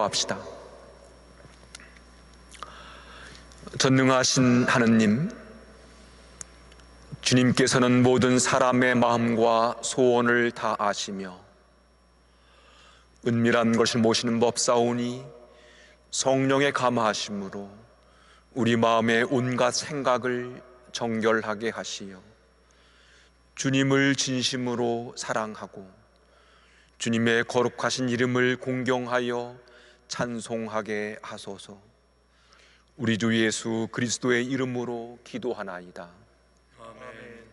기도합시다. 전능하신 하느님, 주님께서는 모든 사람의 마음과 소원을 다 아시며 은밀한 것을 모시는 법사오니 성령의 감화하심으로 우리 마음의 온갖 생각을 정결하게 하시어 주님을 진심으로 사랑하고 주님의 거룩하신 이름을 공경하여 찬송하게 하소서. 우리 주 예수 그리스도의 이름으로 기도하나이다. 아멘.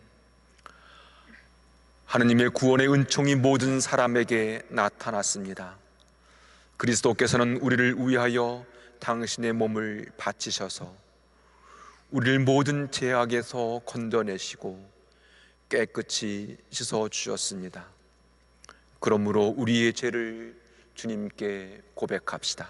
하느님의 구원의 은총이 모든 사람에게 나타났습니다. 그리스도께서는 우리를 위하여 당신의 몸을 바치셔서 우리를 모든 죄악에서 건져내시고 깨끗이 씻어주셨습니다. 그러므로 우리의 죄를 주님께 고백합시다.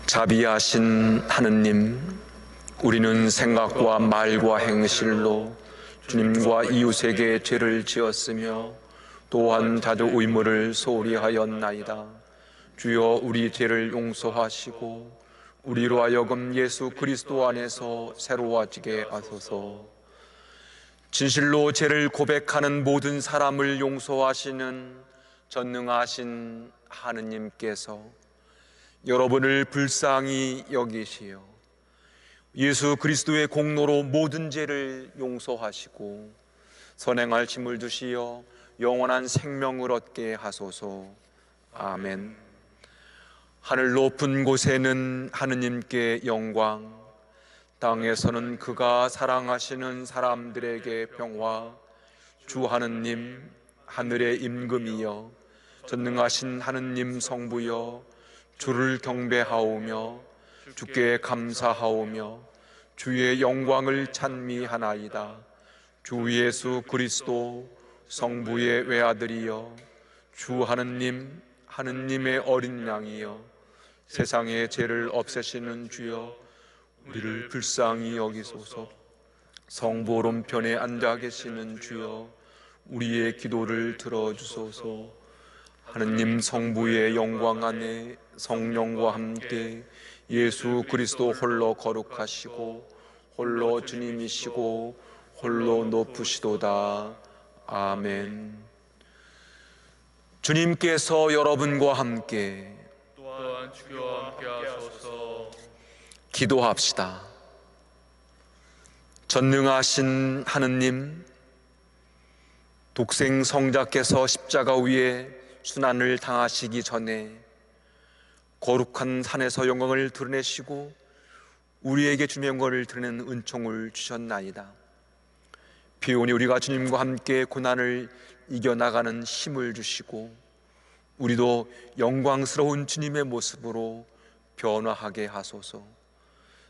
자비하신 하느님, 우리는 생각과 말과 행실로 주님과 이웃에게 죄를 지었으며 또한 자주 의무를 소홀히 하였나이다. 주여, 우리 죄를 용서하시고 우리로 하여금 예수 그리스도 안에서 새로워지게 하소서. 진실로 죄를 고백하는 모든 사람을 용서하시는 전능하신 하느님께서 여러분을 불쌍히 여기시어 예수 그리스도의 공로로 모든 죄를 용서하시고 선행할 힘을 주시어 영원한 생명을 얻게 하소서. 아멘. 하늘 높은 곳에는 하느님께 영광, 땅에서는 그가 사랑하시는 사람들에게 평화. 주 하느님, 하늘의 임금이여, 전능하신 하느님 성부여, 주를 경배하오며 주께 감사하오며 주의 영광을 찬미하나이다. 주 예수 그리스도 성부의 외아들이여, 주 하느님, 하느님의 어린 양이여, 세상의 죄를 없애시는 주여, 우리를 불쌍히 여기소서. 성부 오른편에 앉아 계시는 주여, 우리의 기도를 들어주소서. 하느님 성부의 영광 안에 성령과 함께 예수 그리스도 홀로 거룩하시고 홀로 주님이시고 홀로 높으시도다. 아멘. 주님께서 여러분과 함께 또한 주와 함께 하소서. 기도합시다. 전능하신 하느님, 독생 성자께서 십자가 위에 순환을 당하시기 전에 거룩한 산에서 영광을 드러내시고 우리에게 주님의 영광을 드러내는 은총을 주셨나이다. 비오니 우리가 주님과 함께 고난을 이겨나가는 힘을 주시고 우리도 영광스러운 주님의 모습으로 변화하게 하소서.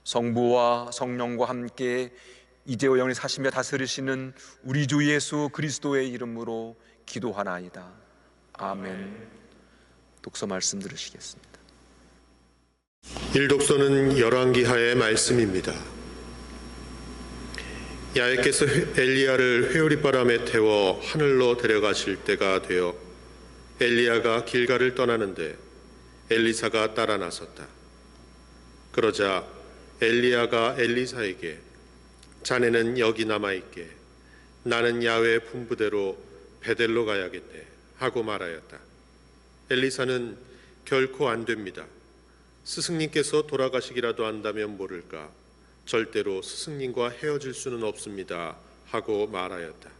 성부와 성령과 함께 이제와 영원히 사시며 다스리시는 우리 주 예수 그리스도의 이름으로 기도하나이다. 아멘. 독서 말씀 들으시겠습니다. 일독서는 열왕기하의 말씀입니다. 야훼께서 엘리야를 회오리바람에 태워 하늘로 데려가실 때가 되어 엘리야가 길갈을 떠나는데 엘리사가 따라 나섰다. 그러자 엘리야가 엘리사에게 자네는 여기 남아있게 나는 야훼의 분부대로 베델로 가야겠네 하고 말하였다. 엘리사는 결코 안 됩니다. 스승님께서 돌아가시기라도 한다면 모를까 절대로 스승님과 헤어질 수는 없습니다 하고 말하였다.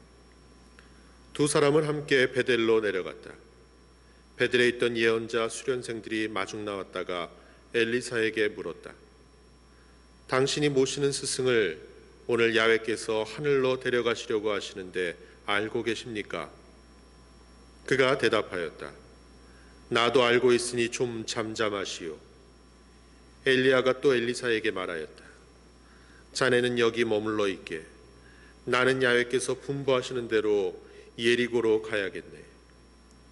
두 사람은 함께 베델로 내려갔다. 베델에 있던 예언자 수련생들이 마중 나왔다가 엘리사에게 물었다. 당신이 모시는 스승을 오늘 야훼께서 하늘로 데려가시려고 하시는데 알고 계십니까? 그가 대답하였다. 나도 알고 있으니 좀 잠잠하시오. 엘리야가 또 엘리사에게 말하였다. 자네는 여기 머물러 있게. 나는 야훼께서 분부하시는 대로 예리고로 가야겠네.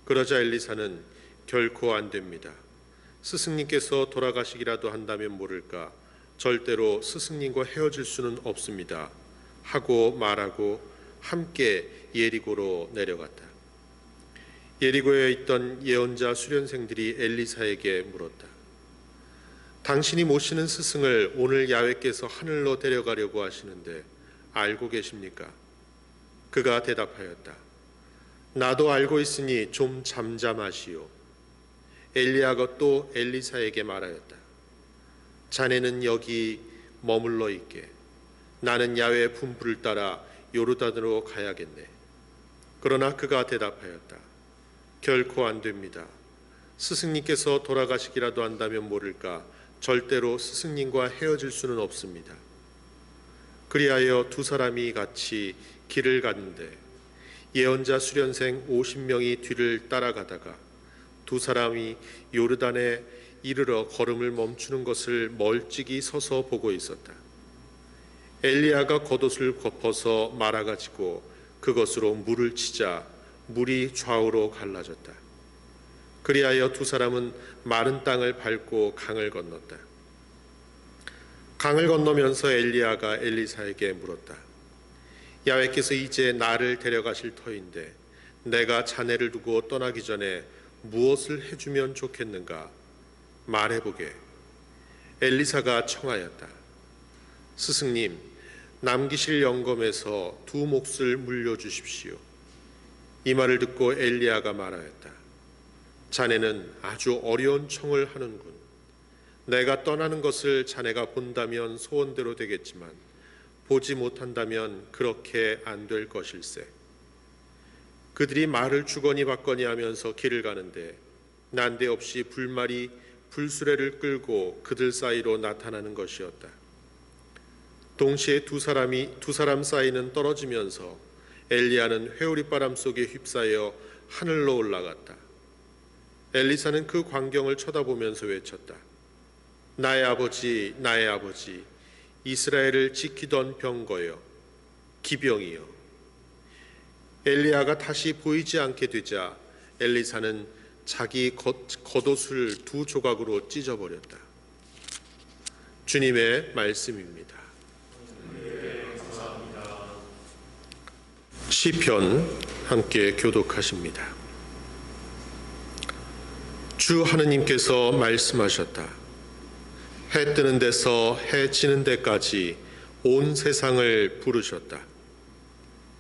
그러자 엘리사는 결코 안 됩니다. 스승님께서 돌아가시기라도 한다면 모를까 절대로 스승님과 헤어질 수는 없습니다 하고 말하고 함께 예리고로 내려갔다. 예리고에 있던 예언자 수련생들이 엘리사에게 물었다. 당신이 모시는 스승을 오늘 야훼께서 하늘로 데려가려고 하시는데 알고 계십니까? 그가 대답하였다. 나도 알고 있으니 좀 잠잠하시오. 엘리야가 또 엘리사에게 말하였다. 자네는 여기 머물러 있게. 나는 야훼의 분부를 따라 요르단으로 가야겠네. 그러나 그가 대답하였다. 결코 안 됩니다. 스승님께서 돌아가시기라도 한다면 모를까 절대로 스승님과 헤어질 수는 없습니다. 그리하여 두 사람이 같이 길을 갔는데 예언자 수련생 50명이 뒤를 따라가다가 두 사람이 요르단에 이르러 걸음을 멈추는 것을 멀찍이 서서 보고 있었다. 엘리야가 겉옷을 덮어서 말아가지고 그것으로 물을 치자 물이 좌우로 갈라졌다. 그리하여 두 사람은 마른 땅을 밟고 강을 건넜다. 강을 건너면서 엘리야가 엘리사에게 물었다. 야훼께서 이제 나를 데려가실 터인데 내가 자네를 두고 떠나기 전에 무엇을 해주면 좋겠는가? 말해보게. 엘리사가 청하였다. 스승님, 남기실 영검에서 두 몫을 물려주십시오. 이 말을 듣고 엘리야가 말하였다. 자네는 아주 어려운 청을 하는군. 내가 떠나는 것을 자네가 본다면 소원대로 되겠지만 보지 못한다면 그렇게 안 될 것일세. 그들이 말을 주거니 받거니 하면서 길을 가는데 난데없이 불말이 불수레를 끌고 그들 사이로 나타나는 것이었다. 동시에 두 사람 사이는 떨어지면서 엘리야는 회오리바람 속에 휩싸여 하늘로 올라갔다. 엘리사는 그 광경을 쳐다보면서 외쳤다. 나의 아버지, 나의 아버지, 이스라엘을 지키던 병거여, 기병이여. 엘리야가 다시 보이지 않게 되자 엘리사는 자기 겉옷을 두 조각으로 찢어버렸다. 주님의 말씀입니다. 시편 함께 교독하십니다. 주 하느님께서 말씀하셨다. 해 뜨는 데서 해 지는 데까지 온 세상을 부르셨다.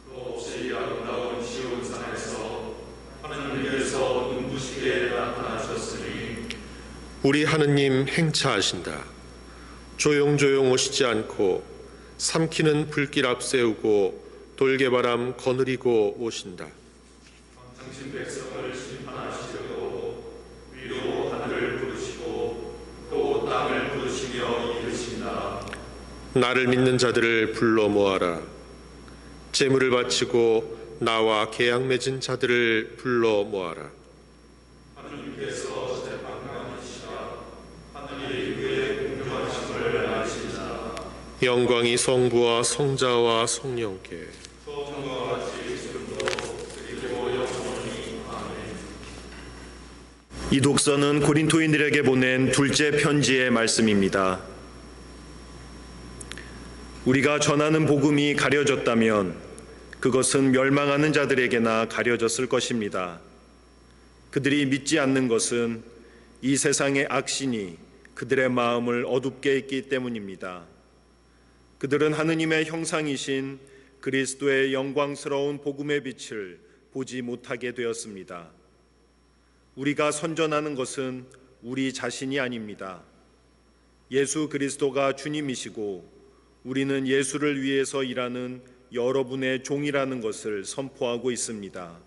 없이 아름다운 시온산에서 하느님께서 눈부시게 나타나셨으니 우리 하느님 행차하신다. 조용조용 오시지 않고 삼키는 불길 앞세우고 돌개바람 거느리고 오신다. 당신 백성을 심판하시려고 위로 하늘을 부르시고 또 땅을 부르시며 이르신다. 나를 믿는 자들을 불러 모아라. 제물을 바치고 나와 계약 맺은 자들을 불러 모아라. 하느님께서 재판관이시라. 하늘이 그의 공정하심을 아시나. 영광이 성부와 성자와 성령께 처음과 같이 지금도 그리고 영원히. 아멘. 이 독서는 고린토인들에게 보낸 둘째 편지의 말씀입니다. 우리가 전하는 복음이 가려졌다면 그것은 멸망하는 자들에게나 가려졌을 것입니다. 그들이 믿지 않는 것은 이 세상의 악신이 그들의 마음을 어둡게 했기 때문입니다. 그들은 하느님의 형상이신 그리스도의 영광스러운 복음의 빛을 보지 못하게 되었습니다. 우리가 선전하는 것은 우리 자신이 아닙니다. 예수 그리스도가 주님이시고 우리는 예수를 위해서 일하는 여러분의 종이라는 것을 선포하고 있습니다.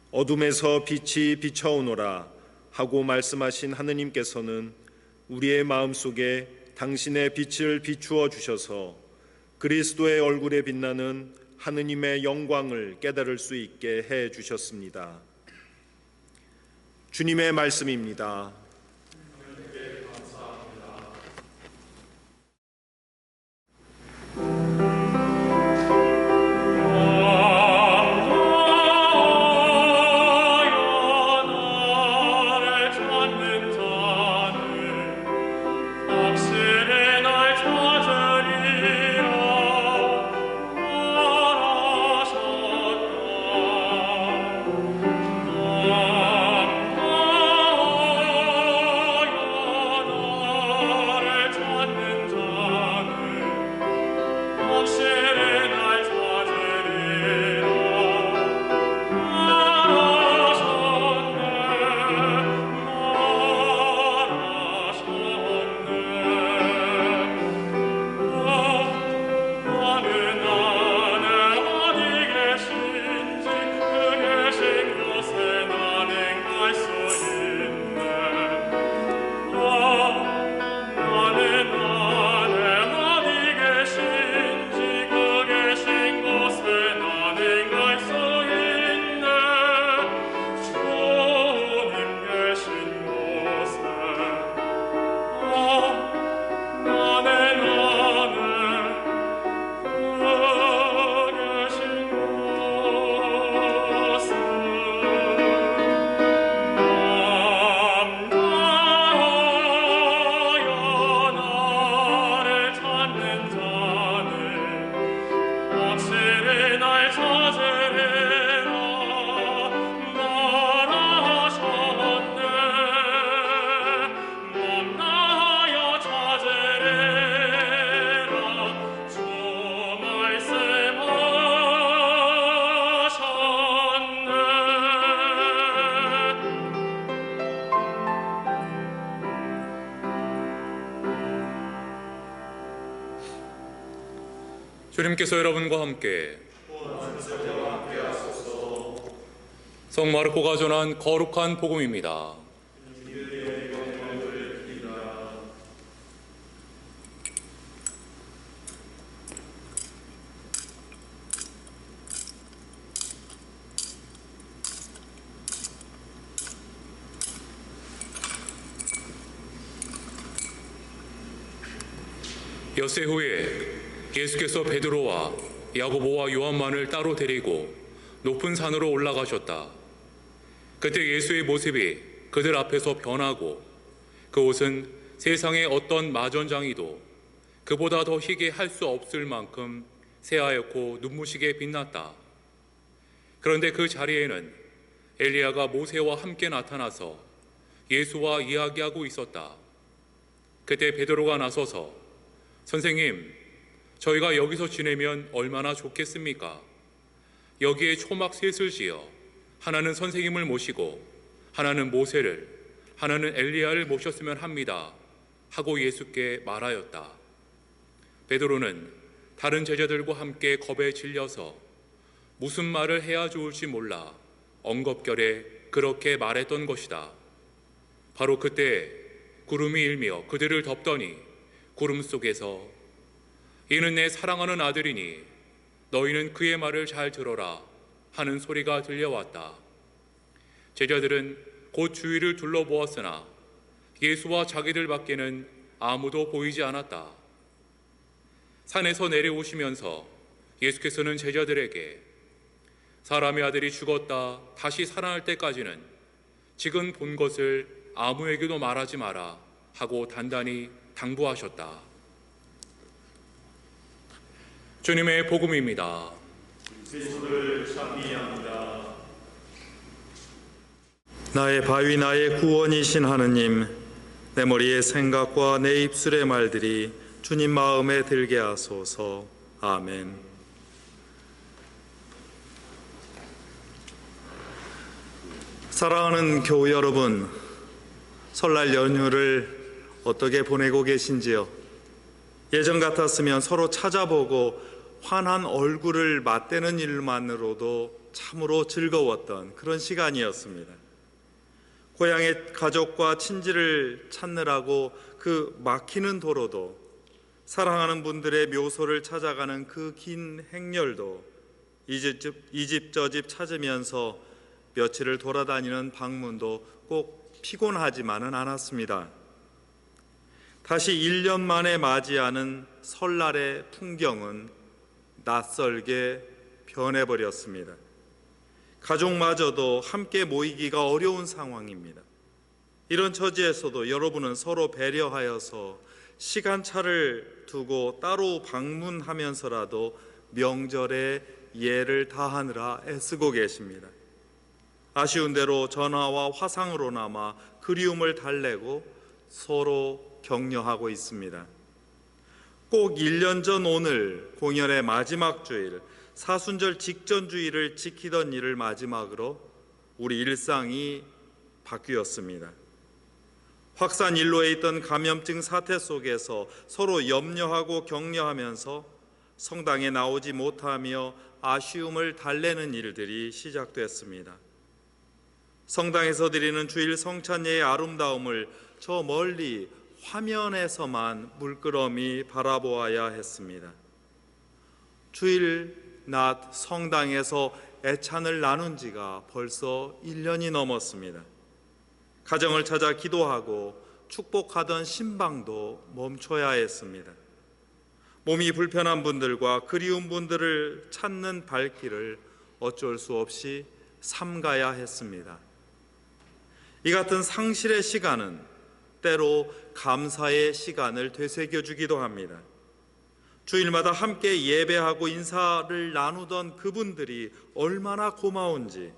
어둠에서 빛이 비춰오노라 하고 말씀하신 하느님께서는 우리의 마음속에 당신의 빛을 비추어 주셔서 그리스도의 얼굴에 빛나는 하느님의 영광을 깨달을 수 있게 해 주셨습니다. 주님의 말씀입니다. 나를 찾는 자를 확실히 주님께서 여러분과 함께 성 마르코가 전한 거룩한 복음입니다. 엿새 후에 예수께서 베드로와 야고보와 요한만을 따로 데리고 높은 산으로 올라가셨다. 그때 예수의 모습이 그들 앞에서 변하고 그 옷은 세상의 어떤 마전장이도 그보다 더 희게 할 수 없을 만큼 새하얗고 눈부시게 빛났다. 그런데 그 자리에는 엘리야가 모세와 함께 나타나서 예수와 이야기하고 있었다. 그때 베드로가 나서서 선생님, 저희가 여기서 지내면 얼마나 좋겠습니까? 여기에 초막 셋을 지어 하나는 선생님을 모시고 하나는 모세를 하나는 엘리야를 모셨으면 합니다 하고 예수께 말하였다. 베드로는 다른 제자들과 함께 겁에 질려서 무슨 말을 해야 좋을지 몰라 엉겁결에 그렇게 말했던 것이다. 바로 그때 구름이 일며 그들을 덮더니 구름 속에서 이는 내 사랑하는 아들이니 너희는 그의 말을 잘 들어라 하는 소리가 들려왔다. 제자들은 곧 주위를 둘러보았으나 예수와 자기들 밖에는 아무도 보이지 않았다. 산에서 내려오시면서 예수께서는 제자들에게 사람의 아들이 죽었다 다시 살아날 때까지는 지금 본 것을 아무에게도 말하지 마라 하고 단단히 당부하셨다. 주님의 복음입니다. 그리스도를 찬미합니다. 나의 바위 나의 구원이신 하느님, 내 머리의 생각과 내 입술의 말들이 주님 마음에 들게 하소서. 아멘. 사랑하는 교우 여러분, 설날 연휴를 어떻게 보내고 계신지요? 예전 같았으면 서로 찾아보고 환한 얼굴을 맞대는 일만으로도 참으로 즐거웠던 그런 시간이었습니다. 고향의 가족과 친지를 찾느라고 그 막히는 도로도, 사랑하는 분들의 묘소를 찾아가는 그 긴 행렬도 이 집 저 집 찾으면서 며칠을 돌아다니는 방문도 꼭 피곤하지만은 않았습니다. 다시 1년 만에 맞이하는 설날의 풍경은 낯설게 변해버렸습니다. 가족마저도 함께 모이기가 어려운 상황입니다. 이런 처지에서도 여러분은 서로 배려하여서 시간차를 두고 따로 방문하면서라도 명절에 예를 다하느라 애쓰고 계십니다. 아쉬운 대로 전화와 화상으로나마 그리움을 달래고 서로 격려하고 있습니다. 꼭 1년 전 오늘 공연의 마지막 주일, 사순절 직전 주일을 지키던 일을 마지막으로 우리 일상이 바뀌었습니다. 확산 일로에 있던 감염증 사태 속에서 서로 염려하고 격려하면서 성당에 나오지 못하며 아쉬움을 달래는 일들이 시작됐습니다. 성당에서 드리는 주일 성찬예의 아름다움을 저 멀리 화면에서만 물끄러미 바라보아야 했습니다. 주일 낮 성당에서 애찬을 나눈 지가 벌써 1년이 넘었습니다. 가정을 찾아 기도하고 축복하던 신방도 멈춰야 했습니다. 몸이 불편한 분들과 그리운 분들을 찾는 발길을 어쩔 수 없이 삼가야 했습니다. 이 같은 상실의 시간은 때로 감사의 시간을 되새겨주기도 합니다. 주일마다 함께 예배하고 인사를 나누던 그분들이 얼마나 고마운지,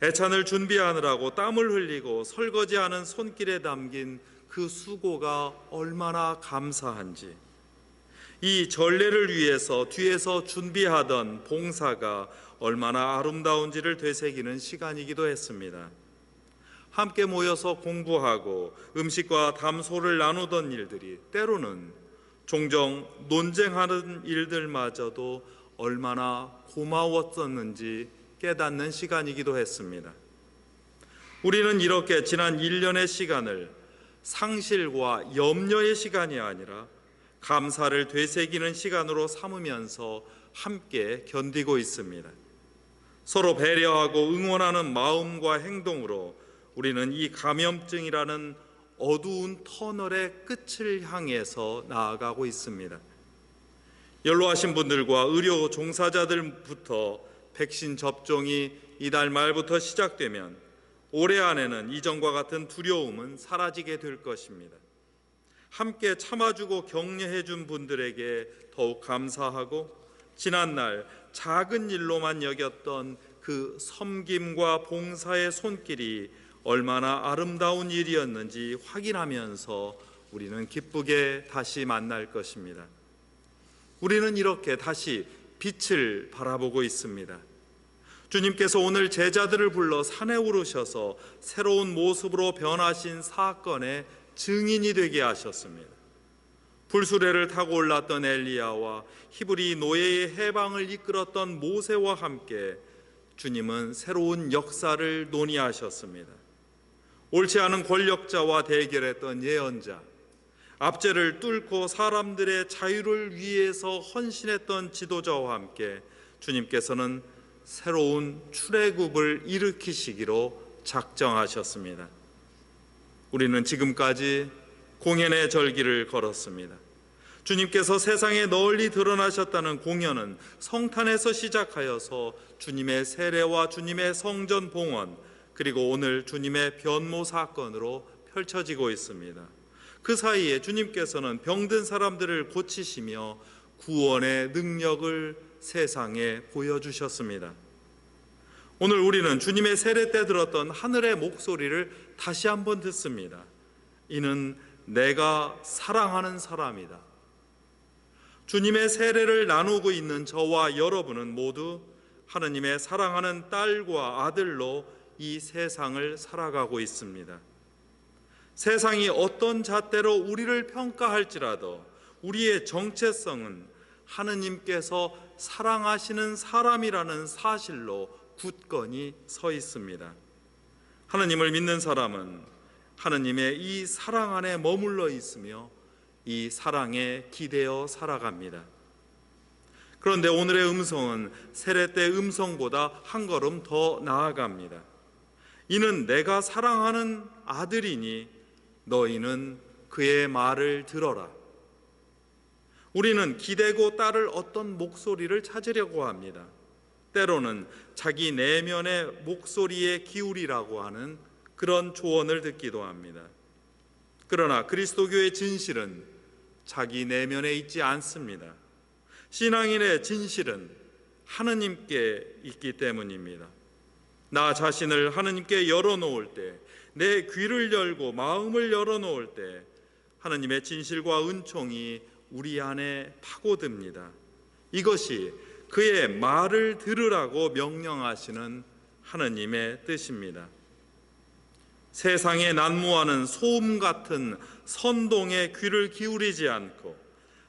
애찬을 준비하느라고 땀을 흘리고 설거지하는 손길에 담긴 그 수고가 얼마나 감사한지, 이 전례를 위해서 뒤에서 준비하던 봉사가 얼마나 아름다운지를 되새기는 시간이기도 했습니다. 함께 모여서 공부하고 음식과 담소를 나누던 일들이 때로는 종종 논쟁하는 일들마저도 얼마나 고마웠었는지 깨닫는 시간이기도 했습니다. 우리는 이렇게 지난 1년의 시간을 상실과 염려의 시간이 아니라 감사를 되새기는 시간으로 삼으면서 함께 견디고 있습니다. 서로 배려하고 응원하는 마음과 행동으로 우리는 이 감염증이라는 어두운 터널의 끝을 향해서 나아가고 있습니다. 연로하신 분들과 의료 종사자들부터 백신 접종이 이달 말부터 시작되면 올해 안에는 이전과 같은 두려움은 사라지게 될 것입니다. 함께 참아주고 격려해준 분들에게 더욱 감사하고 지난날 작은 일로만 여겼던 그 섬김과 봉사의 손길이 얼마나 아름다운 일이었는지 확인하면서 우리는 기쁘게 다시 만날 것입니다. 우리는 이렇게 다시 빛을 바라보고 있습니다. 주님께서 오늘 제자들을 불러 산에 오르셔서 새로운 모습으로 변하신 사건의 증인이 되게 하셨습니다. 불수레를 타고 올랐던 엘리야와 히브리 노예의 해방을 이끌었던 모세와 함께 주님은 새로운 역사를 논의하셨습니다. 옳지 않은 권력자와 대결했던 예언자, 압제를 뚫고 사람들의 자유를 위해서 헌신했던 지도자와 함께 주님께서는 새로운 출애굽을 일으키시기로 작정하셨습니다. 우리는 지금까지 공연의 절기를 걸었습니다. 주님께서 세상에 널리 드러나셨다는 공연은 성탄에서 시작하여서 주님의 세례와 주님의 성전 봉헌, 그리고 오늘 주님의 변모 사건으로 펼쳐지고 있습니다. 그 사이에 주님께서는 병든 사람들을 고치시며 구원의 능력을 세상에 보여주셨습니다. 오늘 우리는 주님의 세례 때 들었던 하늘의 목소리를 다시 한번 듣습니다. 이는 내가 사랑하는 사람이다. 주님의 세례를 나누고 있는 저와 여러분은 모두 하느님의 사랑하는 딸과 아들로 이 세상을 살아가고 있습니다. 세상이 어떤 잣대로 우리를 평가할지라도 우리의 정체성은 하느님께서 사랑하시는 사람이라는 사실로 굳건히 서 있습니다. 하느님을 믿는 사람은 하느님의 이 사랑 안에 머물러 있으며 이 사랑에 기대어 살아갑니다. 그런데 오늘의 음성은 세례 때 음성보다 한 걸음 더 나아갑니다. 이는 내가 사랑하는 아들이니 너희는 그의 말을 들어라. 우리는 기대고 따를 어떤 목소리를 찾으려고 합니다. 때로는 자기 내면의 목소리에 기울이라고 하는 그런 조언을 듣기도 합니다. 그러나 그리스도교의 진실은 자기 내면에 있지 않습니다. 신앙인의 진실은 하느님께 있기 때문입니다. 나 자신을 하느님께 열어놓을 때, 내 귀를 열고 마음을 열어놓을 때 하느님의 진실과 은총이 우리 안에 파고듭니다. 이것이 그의 말을 들으라고 명령하시는 하느님의 뜻입니다. 세상에 난무하는 소음 같은 선동에 귀를 기울이지 않고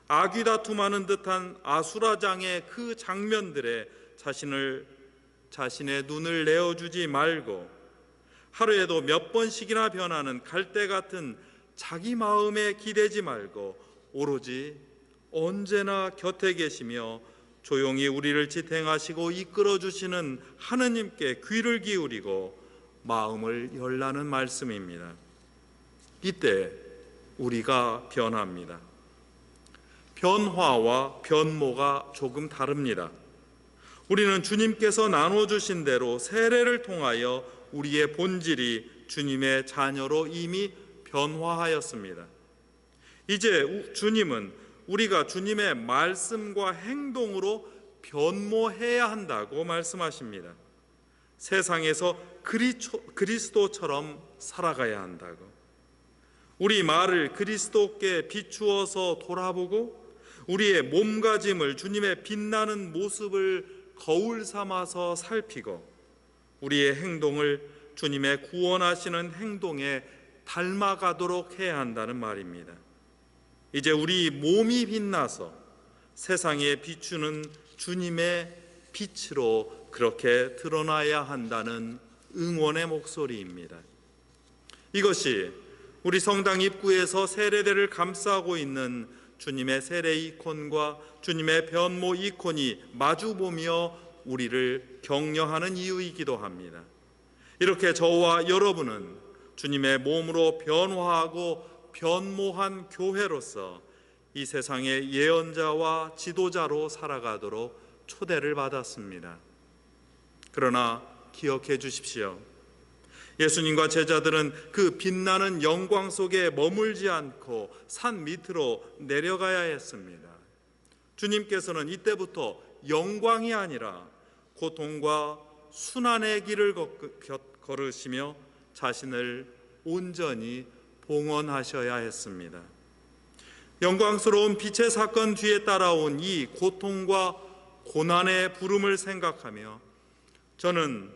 아귀 다툼하는 듯한 아수라장의 그 장면들에 자신의 눈을 내어주지 말고 하루에도 몇 번씩이나 변하는 갈대 같은 자기 마음에 기대지 말고 오로지 언제나 곁에 계시며 조용히 우리를 지탱하시고 이끌어주시는 하느님께 귀를 기울이고 마음을 열라는 말씀입니다. 이때 우리가 변합니다. 변화와 변모가 조금 다릅니다. 우리는 주님께서 나눠주신 대로 세례를 통하여 우리의 본질이 주님의 자녀로 이미 변화하였습니다. 이제 주님은 우리가 주님의 말씀과 행동으로 변모해야 한다고 말씀하십니다. 세상에서 그리스도처럼 살아가야 한다고. 우리 말을 그리스도께 비추어서 돌아보고 우리의 몸가짐을 주님의 빛나는 모습을 거울 삼아서 살피고 우리의 행동을 주님의 구원하시는 행동에 닮아가도록 해야 한다는 말입니다. 이제 우리 몸이 빛나서 세상에 비추는 주님의 빛으로 그렇게 드러나야 한다는 응원의 목소리입니다. 이것이 우리 성당 입구에서 세례대를 감싸고 있는 주님의 세례 이콘과 주님의 변모 이콘이 마주보며 우리를 격려하는 이유이기도 합니다. 이렇게 저와 여러분은 주님의 몸으로 변화하고 변모한 교회로서 이 세상의 예언자와 지도자로 살아가도록 초대를 받았습니다. 그러나 기억해 주십시오. 예수님과 제자들은 그 빛나는 영광 속에 머물지 않고 산 밑으로 내려가야 했습니다. 주님께서는 이때부터 영광이 아니라 고통과 순환의 길을 걸으시며 자신을 온전히 봉헌하셔야 했습니다. 영광스러운 빛의 사건 뒤에 따라온 이 고통과 고난의 부름을 생각하며 저는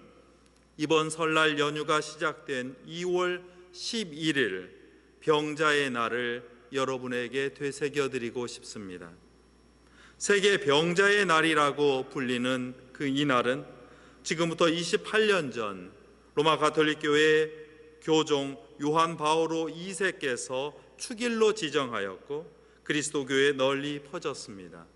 이번 설날 연휴가 시작된 2월 11일 병자의 날을 여러분에게 되새겨드리고 싶습니다. 세계 병자의 날이라고 불리는 그 이날은 지금부터 28년 전 로마 가톨릭 교회 교종 요한 바오로 2세께서 축일로 지정하였고 그리스도교에 널리 퍼졌습니다.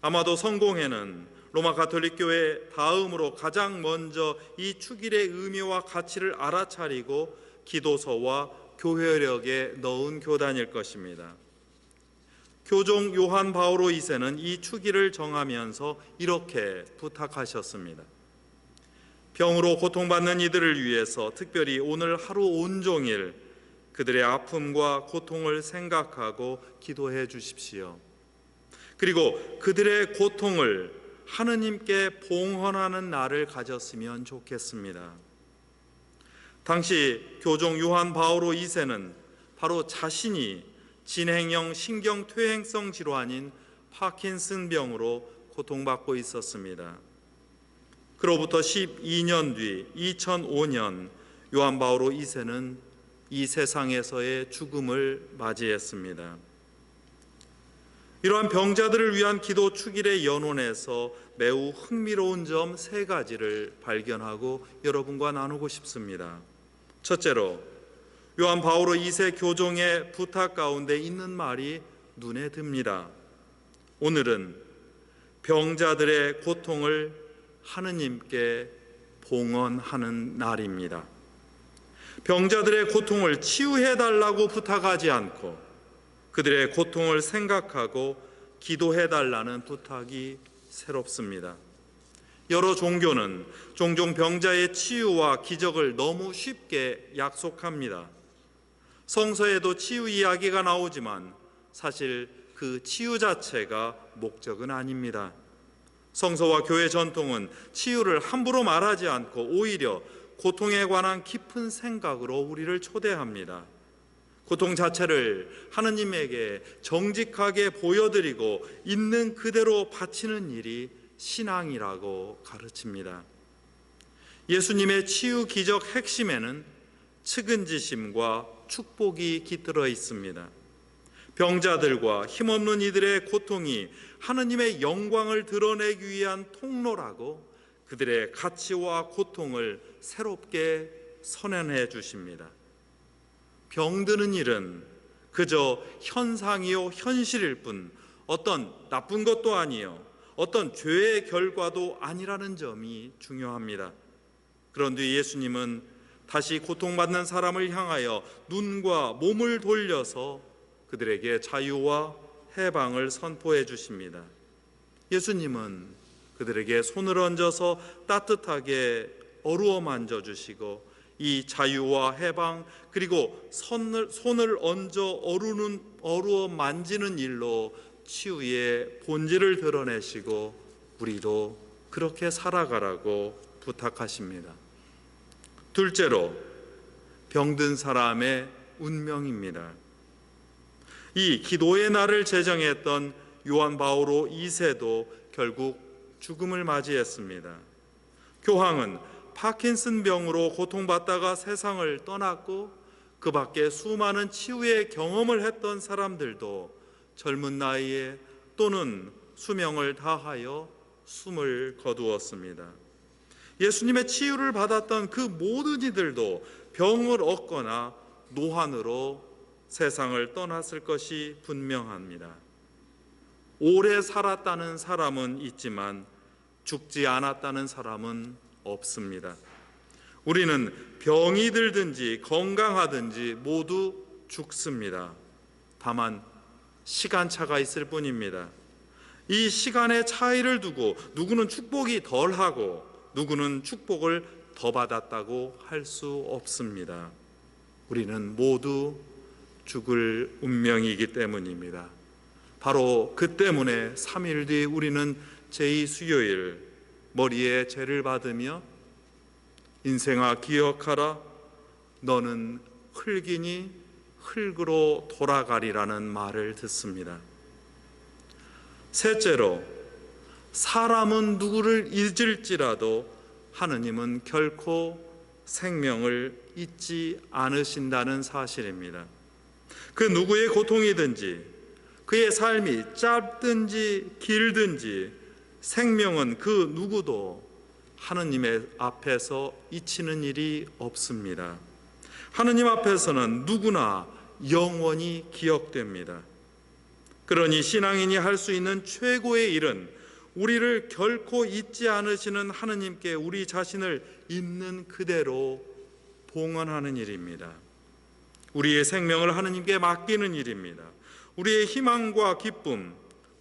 아마도 성공회는 로마 가톨릭 교회 다음으로 가장 먼저 이 축일의 의미와 가치를 알아차리고 기도서와 교회력에 넣은 교단일 것입니다. 교종 요한 바오로 2세는 이 축일을 정하면서 이렇게 부탁하셨습니다. 병으로 고통받는 이들을 위해서 특별히 오늘 하루 온종일 그들의 아픔과 고통을 생각하고 기도해 주십시오. 그리고 그들의 고통을 하느님께 봉헌하는 날을 가졌으면 좋겠습니다. 당시 교종 요한 바오로 2세는 바로 자신이 진행형 신경퇴행성 질환인 파킨슨 병으로 고통받고 있었습니다. 그로부터 12년 뒤 2005년 요한 바오로 2세는 이 세상에서의 죽음을 맞이했습니다. 이러한 병자들을 위한 기도 축일의 연원에서 매우 흥미로운 점 3가지를 발견하고 여러분과 나누고 싶습니다. 첫째로 요한 바오로 2세 교종의 부탁 가운데 있는 말이 눈에 듭니다. 오늘은 병자들의 고통을 하느님께 봉헌하는 날입니다. 병자들의 고통을 치유해달라고 부탁하지 않고 그들의 고통을 생각하고 기도해달라는 부탁이 새롭습니다. 여러 종교는 종종 병자의 치유와 기적을 너무 쉽게 약속합니다. 성서에도 치유 이야기가 나오지만 사실 그 치유 자체가 목적은 아닙니다. 성서와 교회 전통은 치유를 함부로 말하지 않고 오히려 고통에 관한 깊은 생각으로 우리를 초대합니다. 고통 자체를 하느님에게 정직하게 보여드리고 있는 그대로 바치는 일이 신앙이라고 가르칩니다. 예수님의 치유 기적 핵심에는 측은지심과 축복이 깃들어 있습니다. 병자들과 힘없는 이들의 고통이 하느님의 영광을 드러내기 위한 통로라고 그들의 가치와 고통을 새롭게 선언해 주십니다. 병드는 일은 그저 현상이요 현실일 뿐 어떤 나쁜 것도 아니요 어떤 죄의 결과도 아니라는 점이 중요합니다. 그런 뒤 예수님은 다시 고통받는 사람을 향하여 눈과 몸을 돌려서 그들에게 자유와 해방을 선포해 주십니다. 예수님은 그들에게 손을 얹어서 따뜻하게 어루어 만져주시고 이 자유와 해방 그리고 손을 얹어 어루어 만지는 일로 치유의 본질을 드러내시고 우리도 그렇게 살아가라고 부탁하십니다. 둘째로 병든 사람의 운명입니다. 이 기도의 날을 제정했던 요한 바오로 2세도 결국 죽음을 맞이했습니다. 교황은 파킨슨 병으로 고통받다가 세상을 떠났고 그 밖에 수많은 치유의 경험을 했던 사람들도 젊은 나이에 또는 수명을 다하여 숨을 거두었습니다. 예수님의 치유를 받았던 그 모든 이들도 병을 얻거나 노환으로 세상을 떠났을 것이 분명합니다. 오래 살았다는 사람은 있지만 죽지 않았다는 사람은 없습니다. 우리는 병이 들든지 건강하든지 모두 죽습니다. 다만 시간차가 있을 뿐입니다. 이 시간의 차이를 두고 누구는 축복이 덜하고 누구는 축복을 더 받았다고 할 수 없습니다. 우리는 모두 죽을 운명이기 때문입니다. 바로 그 때문에 3일 뒤 우리는 제2수요일 머리에 죄를 받으며 인생아 기억하라, 너는 흙이니 흙으로 돌아가리라는 말을 듣습니다. 셋째로, 사람은 누구를 잊을지라도 하느님은 결코 생명을 잊지 않으신다는 사실입니다. 그 누구의 고통이든지 그의 삶이 짧든지 길든지 생명은 그 누구도 하느님의 앞에서 잊히는 일이 없습니다. 하느님 앞에서는 누구나 영원히 기억됩니다. 그러니 신앙인이 할 수 있는 최고의 일은 우리를 결코 잊지 않으시는 하느님께 우리 자신을 있는 그대로 봉헌하는 일입니다. 우리의 생명을 하느님께 맡기는 일입니다. 우리의 희망과 기쁨,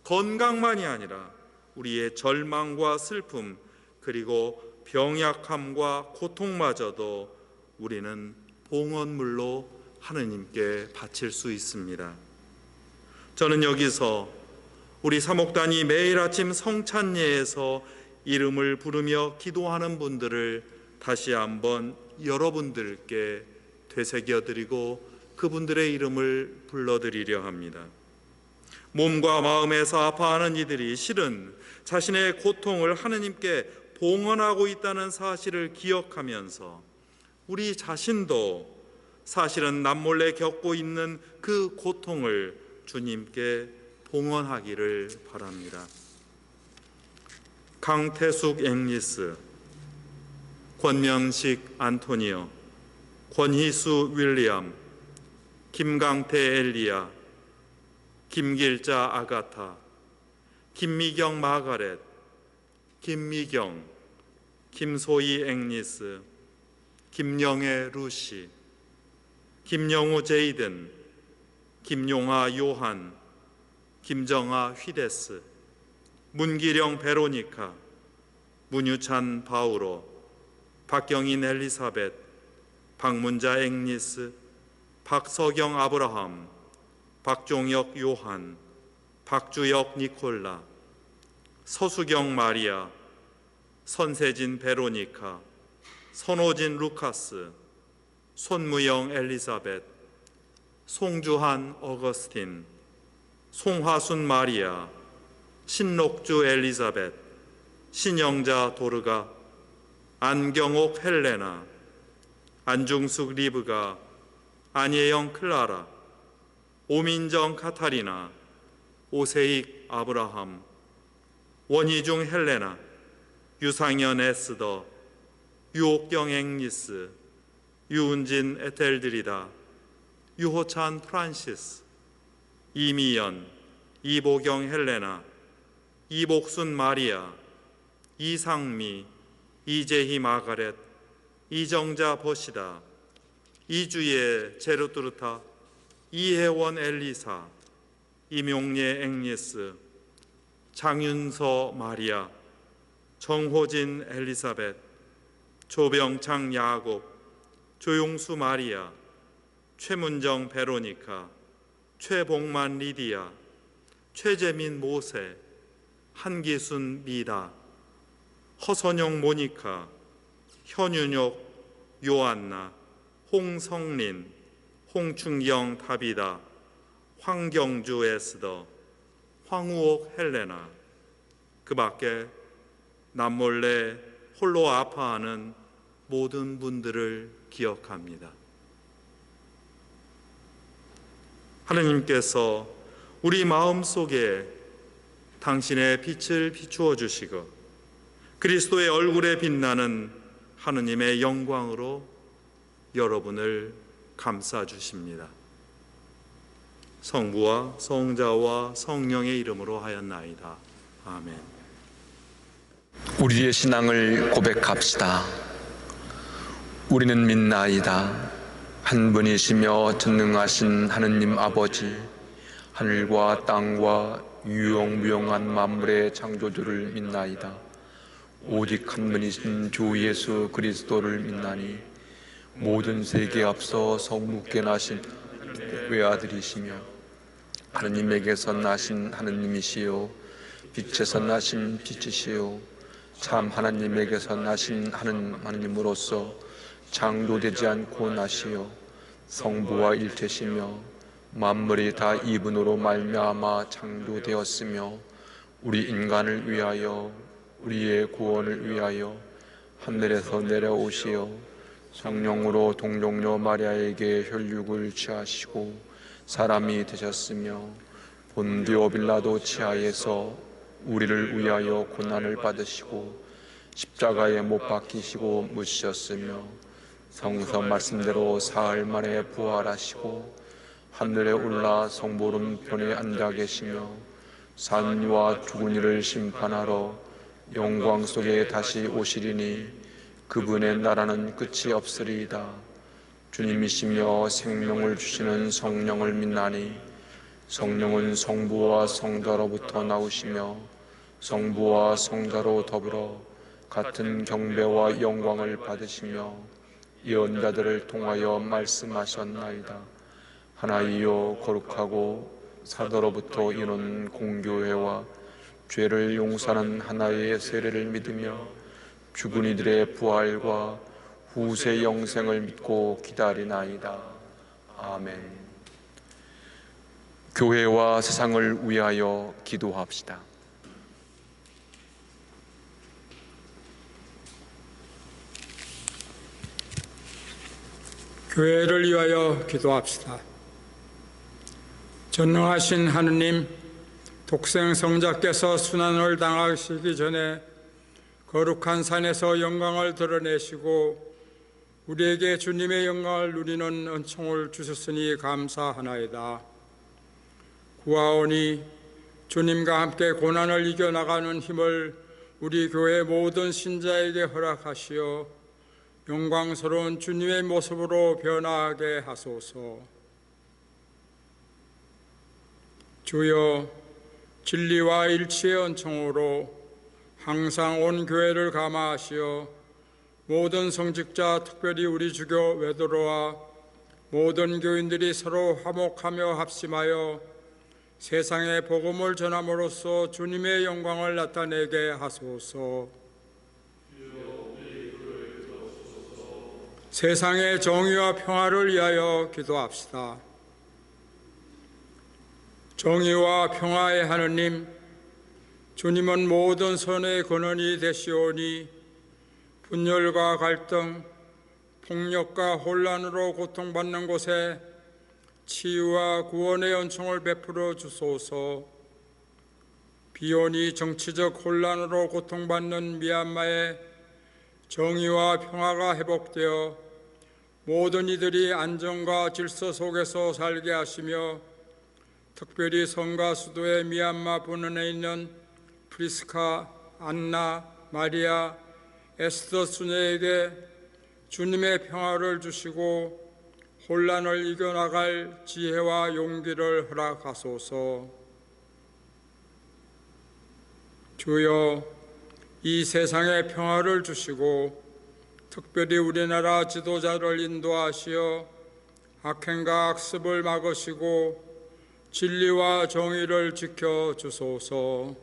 건강만이 아니라 우리의 절망과 슬픔, 그리고 병약함과 고통마저도 우리는 봉헌물로 하느님께 바칠 수 있습니다. 저는 여기서 우리 사목단이 매일 아침 성찬예에서 이름을 부르며 기도하는 분들을 다시 한번 여러분들께 되새겨드리고 그분들의 이름을 불러드리려 합니다. 몸과 마음에서 아파하는 이들이 실은 자신의 고통을 하느님께 봉헌하고 있다는 사실을 기억하면서 우리 자신도 사실은 남몰래 겪고 있는 그 고통을 주님께 봉헌하기를 바랍니다. 강태숙 앵리스, 권명식 안토니오, 권희수 윌리엄, 김강태 엘리야, 김길자 아가타, 김미경 마가렛, 김미경, 김소희 앵리스, 김영애 루시, 김영우 제이든, 김용하 요한, 김정아 휘데스, 문기령 베로니카, 문유찬 바우로, 박경인 엘리사벳, 박문자 앵리스, 박서경 아브라함, 박종혁 요한, 박주혁 니콜라, 서수경 마리아, 선세진 베로니카, 선호진 루카스, 손무영 엘리사벳, 송주한 어거스틴, 송화순 마리아, 신록주 엘리사벳, 신영자 도르가, 안경옥 헬레나, 안중숙 리브가, 안예영 클라라, 오민정 카타리나, 오세익 아브라함, 원희중 헬레나, 유상현 에스더, 유옥경 앵리스, 유은진 에텔드리다, 유호찬 프란시스, 이미연, 이보경 헬레나, 이복순 마리아, 이상미, 이재희 마가렛, 이정자 버시다, 이주예 제르뚜르타, 이혜원 엘리사, 임용례 앵리스, 장윤서 마리아, 정호진 엘리사벳, 조병창 야곱, 조용수 마리아, 최문정 베로니카, 최봉만 리디아, 최재민 모세, 한기순 미다, 허선영 모니카, 현윤옥 요안나, 홍성린, 홍춘경 다비다, 황경주 에스더, 황우옥 헬레나, 그 밖에 남몰래 홀로 아파하는 모든 분들을 기억합니다. 하느님께서 우리 마음 속에 당신의 빛을 비추어 주시고 그리스도의 얼굴에 빛나는 하느님의 영광으로 여러분을 감싸 주십니다. 성부와 성자와 성령의 이름으로 하였나이다. 아멘. 우리의 신앙을 고백합시다. 우리는 믿나이다. 한 분이시며 전능하신 하느님 아버지, 하늘과 땅과 유용무용한 만물의 창조주를 믿나이다. 오직 한 분이신 주 예수 그리스도를 믿나니 모든 세계에 앞서 성부께 나신 외아들이시며 하느님에게서 나신 하느님이시요 빛에서 나신 빛이시요 참 하나님에게서 나신 하느님으로서 창조되지 않고 나시어 성부와 일체시며 만물이 다 이분으로 말미암아 창조되었으며 우리 인간을 위하여 우리의 구원을 위하여 하늘에서 내려오시어 성령으로 동정녀 마리아에게 혈육을 취하시고 사람이 되셨으며 본디오 빌라도 치하에서 우리를 위하여 고난을 받으시고 십자가에 못 박히시고 묻으셨으며 성서 말씀대로 사흘 만에 부활하시고 하늘에 올라 성부 오른편에 앉아 계시며 산 이와 죽은 이를 심판하러 영광 속에 다시 오시리니 그분의 나라는 끝이 없으리이다. 주님이시며 생명을 주시는 성령을 믿나니 성령은 성부와 성자로부터 나오시며 성부와 성자로 더불어 같은 경배와 영광을 받으시며 예언자들을 통하여 말씀하셨나이다. 하나이요 거룩하고 사도로부터 이룬 공교회와 죄를 용서하는 하나의 세례를 믿으며 죽은 이들의 부활과 후세 영생을 믿고 기다리나이다. 아멘. 교회와 세상을 위하여 기도합시다. 교회를 위하여 기도합시다. 전능하신 하느님, 독생 성자께서 순환을 당하시기 전에 거룩한 산에서 영광을 드러내시고 우리에게 주님의 영광을 누리는 은총을 주셨으니 감사하나이다. 구하오니 주님과 함께 고난을 이겨나가는 힘을 우리 교회 모든 신자에게 허락하시어 영광스러운 주님의 모습으로 변화하게 하소서. 주여, 진리와 일치의 은총으로 항상 온 교회를 감화하시어 모든 성직자, 특별히 우리 주교 베드로와 모든 교인들이 서로 화목하며 합심하여 세상에 복음을 전함으로써 주님의 영광을 나타내게 하소서. 세상의 정의와 평화를 위하여 기도합시다. 정의와 평화의 하느님, 주님은 모든 선의 근원이 되시오니 분열과 갈등, 폭력과 혼란으로 고통받는 곳에 치유와 구원의 은총을 베풀어 주소서. 비오니 정치적 혼란으로 고통받는 미얀마에 정의와 평화가 회복되어 모든 이들이 안정과 질서 속에서 살게 하시며 특별히 성가 수도의 미얀마 본원에 있는 프리스카, 안나, 마리아, 에스더 수녀에게 주님의 평화를 주시고 혼란을 이겨나갈 지혜와 용기를 허락하소서. 주여, 이 세상에 평화를 주시고 특별히 우리나라 지도자를 인도하시어 악행과 악습을 막으시고 진리와 정의를 지켜주소서.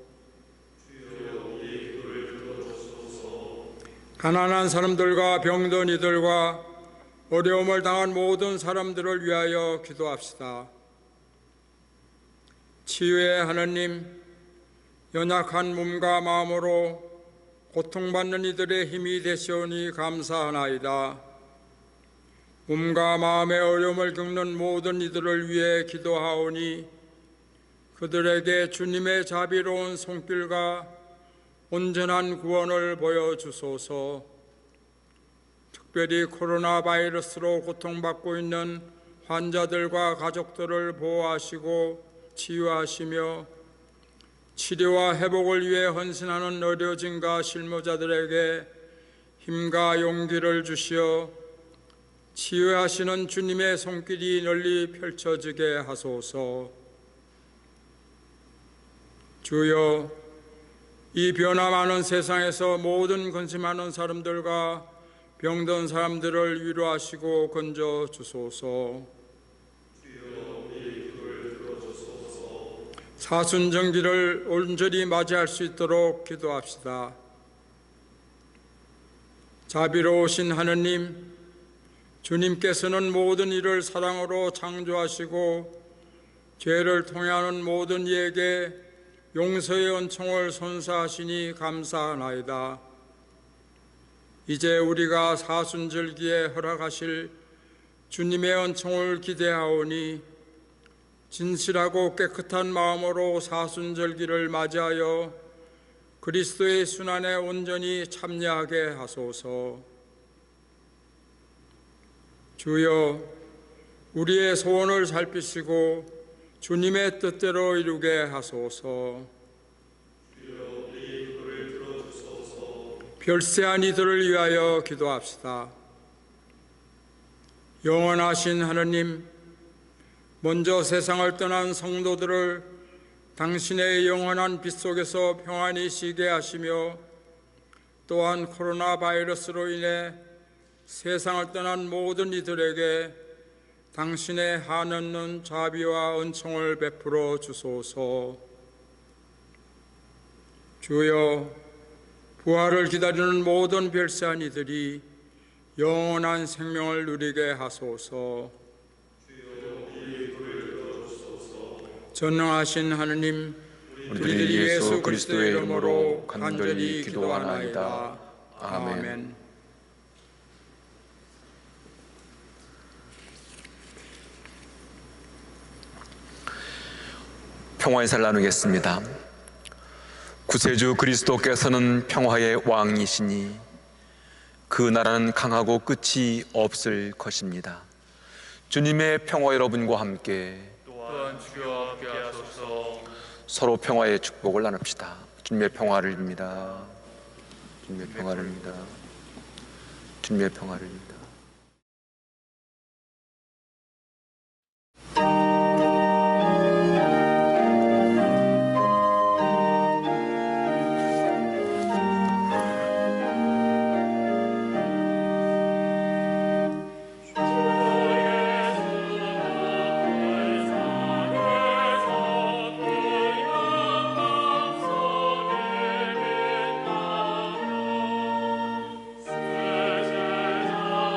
가난한 사람들과 병든 이들과 어려움을 당한 모든 사람들을 위하여 기도합시다. 치유의 하느님, 연약한 몸과 마음으로 고통받는 이들의 힘이 되시오니 감사하나이다. 몸과 마음의 어려움을 겪는 모든 이들을 위해 기도하오니 그들에게 주님의 자비로운 손길과 온전한 구원을 보여주소서. 특별히 코로나 바이러스로 고통받고 있는 환자들과 가족들을 보호하시고 치유하시며 치료와 회복을 위해 헌신하는 의료진과 실무자들에게 힘과 용기를 주시어 치유하시는 주님의 손길이 널리 펼쳐지게 하소서. 주여, 이 변화 많은 세상에서 모든 근심하는 사람들과 병든 사람들을 위로하시고 건져 주소서. 사순절기를 온전히 맞이할 수 있도록 기도합시다. 자비로우신 하느님, 주님께서는 모든 일을 사랑으로 창조하시고 죄를 통하는 모든 이에게 용서의 은총을 선사하시니 감사하나이다. 이제 우리가 사순절기에 허락하실 주님의 은총을 기대하오니 진실하고 깨끗한 마음으로 사순절기를 맞이하여 그리스도의 순환에 온전히 참여하게 하소서. 주여, 우리의 소원을 살피시고 주님의 뜻대로 이루게 하소서. 별세한 이들을 위하여 기도합시다. 영원하신 하느님, 먼저 세상을 떠난 성도들을 당신의 영원한 빛 속에서 평안히 쉬게 하시며 또한 코로나 바이러스로 인해 세상을 떠난 모든 이들에게 당신의 한없는 자비와 은총을 베풀어 주소서. 주여, 부활을 기다리는 모든 별세한 이들이 영원한 생명을 누리게 하소서. 전능하신 하느님, 우리들이 예수 그리스도의 이름으로 간절히 기도하나이다. 아멘. 평화의 살 나누겠습니다. 구세주 그리스도께서는 평화의 왕이시니 그 나라는 강하고 끝이 없을 것입니다. 주님의 평화 여러분과 함께 또한 주여 함께 하소서. 서로 평화의 축복을 나눕시다. 주님의 평화를 빕니다. 주님의 평화를 빕니다. 주님의 평화를 빕니다. 세상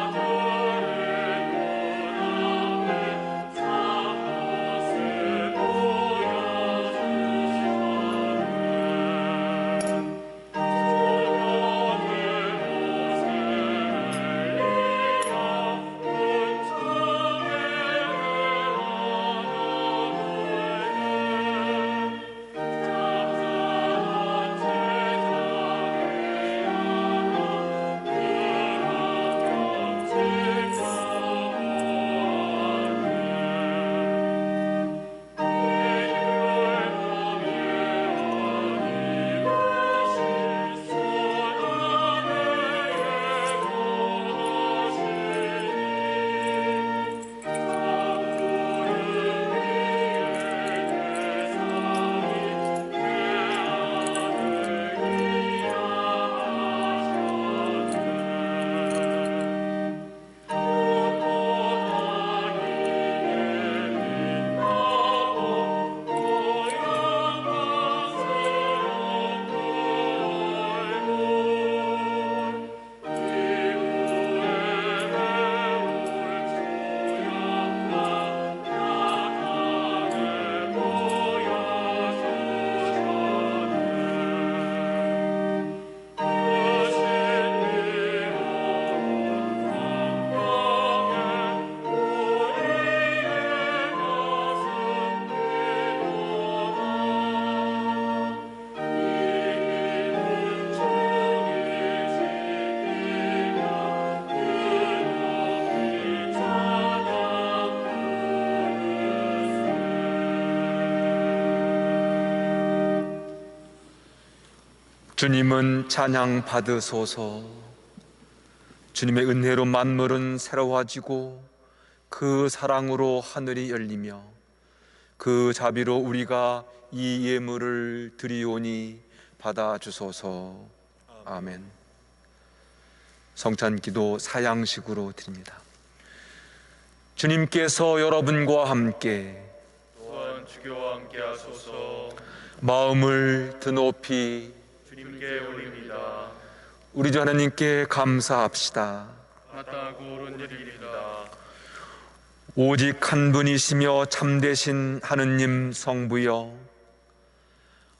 주님은 찬양 받으소서. 주님의 은혜로 만물은 새로워지고 그 사랑으로 하늘이 열리며 그 자비로 우리가 이 예물을 드리오니 받아주소서. 아멘. 성찬기도 사양식으로 드립니다. 주님께서 여러분과 함께 또한 주교와 함께 하소서. 마음을 드높이 주님께 올립니다. 우리 주 하나님께 감사합시다. 마땅하고 옳은 일입니다. 오직 한 분이시며 참되신 하느님 성부여,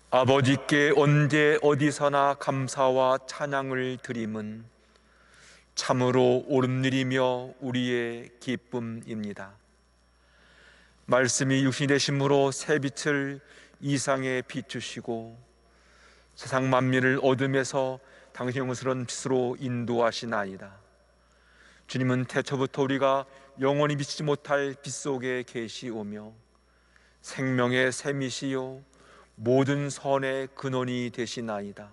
아버지께 언제 어디서나 감사와 찬양을 드림은 참으로 옳은 일이며 우리의 기쁨입니다. 말씀이 육신이 되심으로 새 빛을 이 세상에 비추시고 세상 만민을 어둠에서 당신의 영스러운 빛으로 인도하시나이다. 주님은 태초부터 우리가 영원히 미치지 못할 빛 속에 계시오며 생명의 샘이시요 모든 선의 근원이 되시나이다.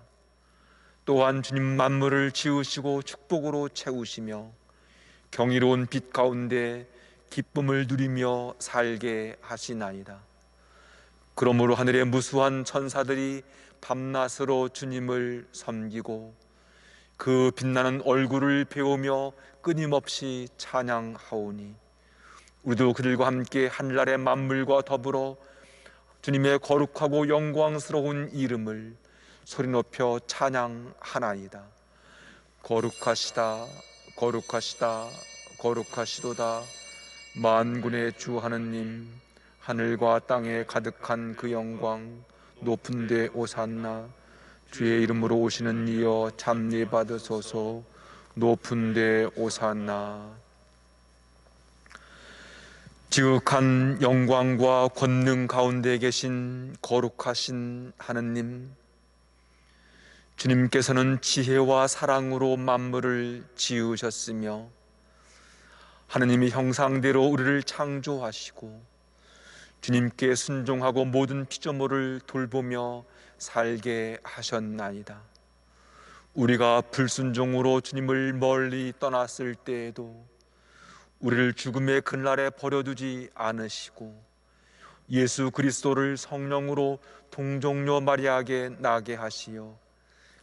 또한 주님 만물을 지으시고 축복으로 채우시며 경이로운 빛 가운데 기쁨을 누리며 살게 하시나이다. 그러므로 하늘의 무수한 천사들이 밤낮으로 주님을 섬기고 그 빛나는 얼굴을 배우며 끊임없이 찬양하오니 우리도 그들과 함께 하늘나라의 만물과 더불어 주님의 거룩하고 영광스러운 이름을 소리 높여 찬양하나이다. 거룩하시다, 거룩하시다, 거룩하시도다. 만군의 주 하느님, 하늘과 땅에 가득한 그 영광, 높은 데 오산나. 주의 이름으로 오시는 이여 잡리 받으소서. 높은 데 오산나. 지극한 영광과 권능 가운데 계신 거룩하신 하느님, 주님께서는 지혜와 사랑으로 만물을 지으셨으며 하느님의 형상대로 우리를 창조하시고 주님께 순종하고 모든 피조물을 돌보며 살게 하셨나이다. 우리가 불순종으로 주님을 멀리 떠났을 때에도 우리를 죽음의 그날에 버려두지 않으시고 예수 그리스도를 성령으로 동정녀 마리아에게 나게 하시어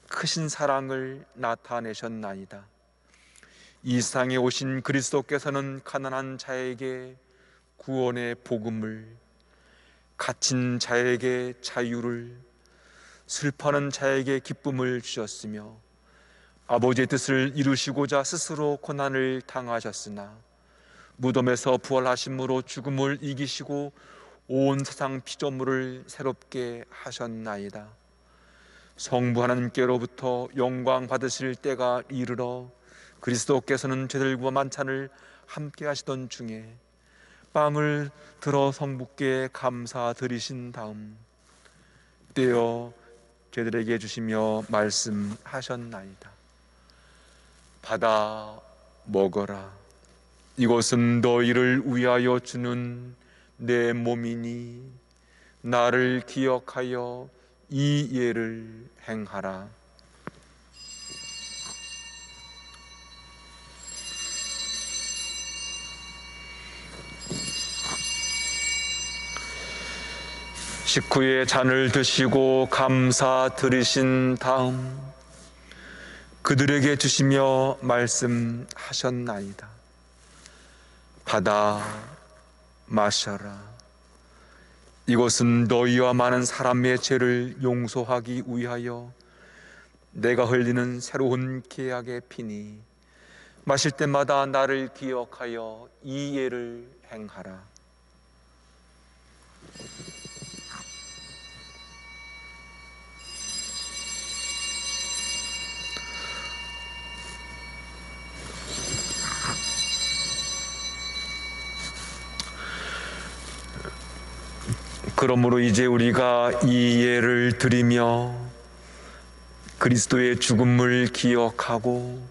크신 사랑을 나타내셨나이다. 이 세상에 오신 그리스도께서는 가난한 자에게 구원의 복음을, 갇힌 자에게 자유를, 슬퍼하는 자에게 기쁨을 주셨으며 아버지의 뜻을 이루시고자 스스로 고난을 당하셨으나 무덤에서 부활하심으로 죽음을 이기시고 온 세상 피조물을 새롭게 하셨나이다. 성부 하나님께로부터 영광 받으실 때가 이르러 그리스도께서는 저들과 만찬을 함께 하시던 중에 빵을 들어 성부께 감사드리신 다음 떼어 저들에게 주시며 말씀하셨나이다. 받아 먹어라. 이것은 너희를 위하여 주는 내 몸이니 나를 기억하여 이 예를 행하라. 식후에 잔을 드시고 감사드리신 다음 그들에게 주시며 말씀하셨나이다. 받아 마셔라. 이것은 너희와 많은 사람의 죄를 용서하기 위하여 내가 흘리는 새로운 계약의 피니 마실 때마다 나를 기억하여 이 예를 행하라. 그러므로 이제 우리가 이 예를 드리며 그리스도의 죽음을 기억하고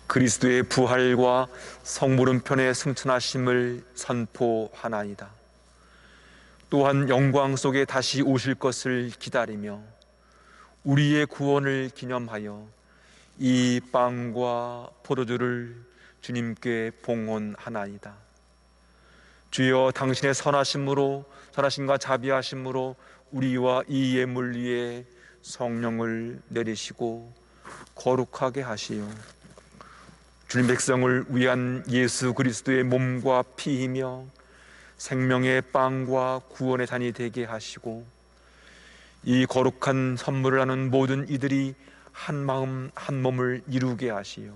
그리스도의 부활과 성물음편의 승천하심을 선포하나이다. 또한 영광 속에 다시 오실 것을 기다리며 우리의 구원을 기념하여 이 빵과 포도주를 주님께 봉헌하나이다. 주여, 당신의 선하심과 자비하심으로 우리와 이 예물 위에 성령을 내리시고 거룩하게 하시어 주님 백성을 위한 예수 그리스도의 몸과 피이며 생명의 빵과 구원의 잔이 되게 하시고, 이 거룩한 선물을 하는 모든 이들이 한 마음 한 몸을 이루게 하시어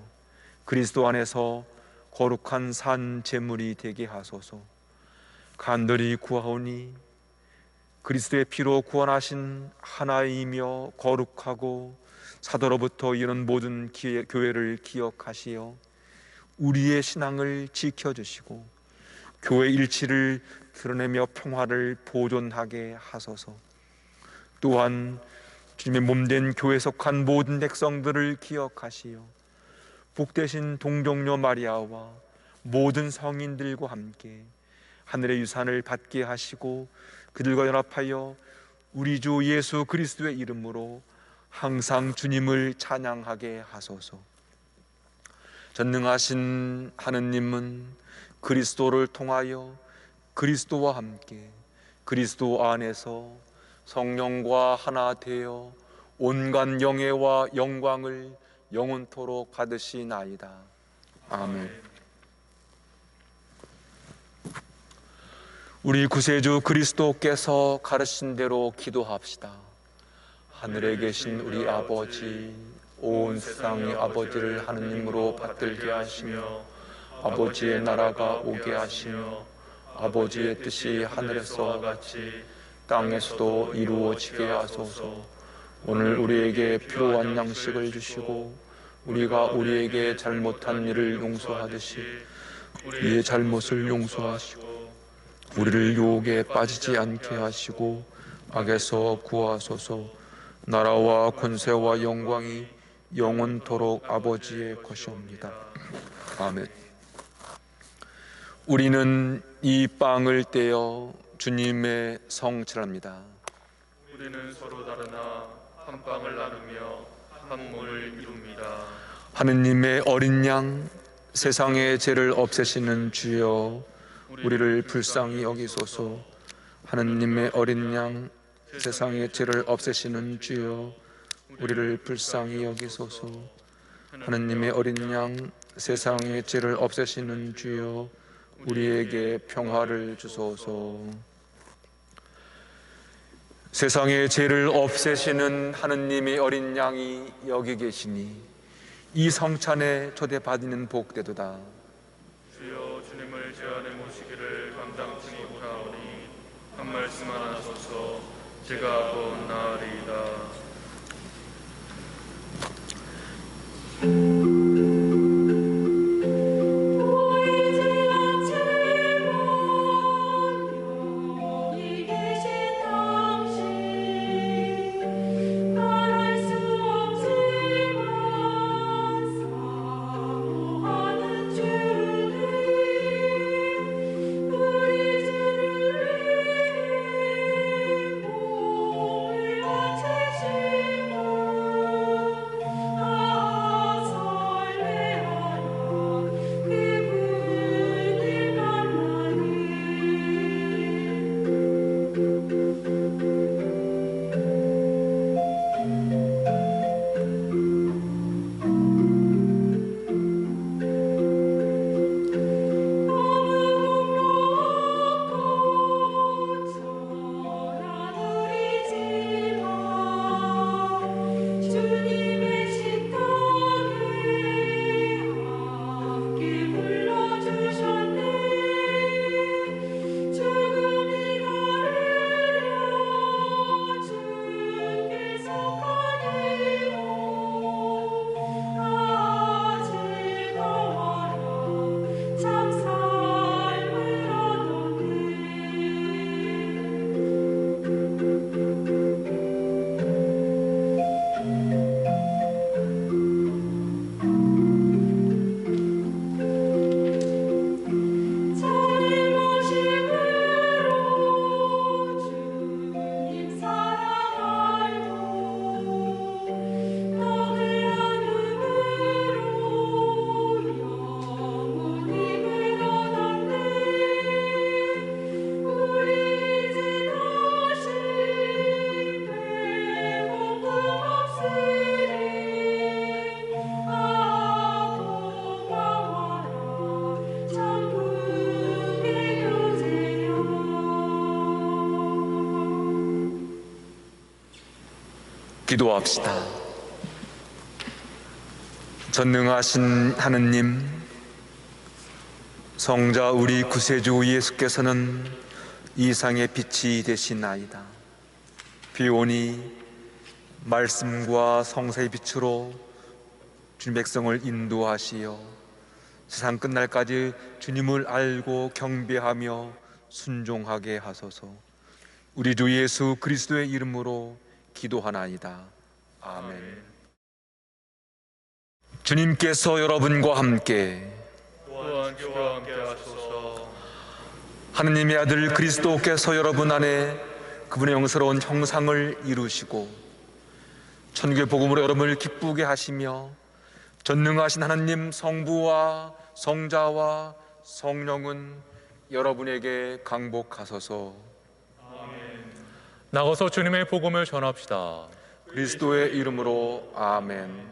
그리스도 안에서 거룩한 산 제물이 되게 하소서. 간절히 구하오니 그리스도의 피로 구원하신 하나이며 거룩하고 사도로부터 이런 모든 교회를 기억하시어 우리의 신앙을 지켜주시고 교회 일치를 드러내며 평화를 보존하게 하소서. 또한 주님의 몸된 교회에 속한 모든 백성들을 기억하시어 복되신 동정녀 마리아와 모든 성인들과 함께 하늘의 유산을 받게 하시고 그들과 연합하여 우리 주 예수 그리스도의 이름으로 항상 주님을 찬양하게 하소서. 전능하신 하느님은 그리스도를 통하여 그리스도와 함께 그리스도 안에서 성령과 하나 되어 온갖 영예와 영광을 영원토록 받으시나이다. 아멘. 우리 구세주 그리스도께서 가르친 대로 기도합시다. 하늘에 계신 우리 아버지, 온 세상의 아버지를 하느님으로 받들게 하시며 아버지의 나라가 오게 하시며 아버지의 뜻이 하늘에서와 같이 땅에서도 이루어지게 하소서. 오늘 우리에게 필요한 양식을 주시고 우리가 우리에게 잘못한 일을 용서하듯이 우리의 잘못을 용서하시고 우리를 유혹에 빠지지 않게 하시고 악에서 구하소서. 나라와 권세와 영광이 영원토록 아버지의 것이옵니다. 아멘. 우리는 이 빵을 떼어 주님의 성체랍니다. 우리는 서로 다르나 한 빵을 나누며 한 몸을 이룹니다. 하느님의 어린 양, 세상의 죄를 없애시는 주여, 우리를 불쌍히 여기소서. 하느님의 어린 양, 세상의 죄를 없애시는 주여, 우리를 불쌍히 여기소서. 하느님의 어린 양, 세상의 죄를 없애시는 주여, 우리에게 평화를 주소서. 세상의 죄를 없애시는 하느님의 어린 양이 여기 계시니 이 성찬에 초대받는 복되도다. 주여, 주님을 제 안에 모시기를 감당치 못하오니 한 말씀만 하소서. 제가 곧 나으리이다. 기도합시다. 전능하신 하느님, 성자 우리 구세주 예수께서는 이상의 빛이 되시나이다. 비오니 말씀과 성사의 빛으로 주님 백성을 인도하시어 세상 끝날까지 주님을 알고 경배하며 순종하게 하소서. 우리 주 예수 그리스도의 이름으로 기도하나이다. 아멘. 주님께서 여러분과 함께 또한 주와 함께 하소서. 하느님의 아들 그리스도께서 여러분 안에 그분의 영스러운 형상을 이루시고 천국의 복음으로 여러분을 기쁘게 하시며 전능하신 하나님 성부와 성자와 성령은 여러분에게 강복하소서. 나가서 주님의 복음을 전합시다. 그리스도의 이름으로 아멘.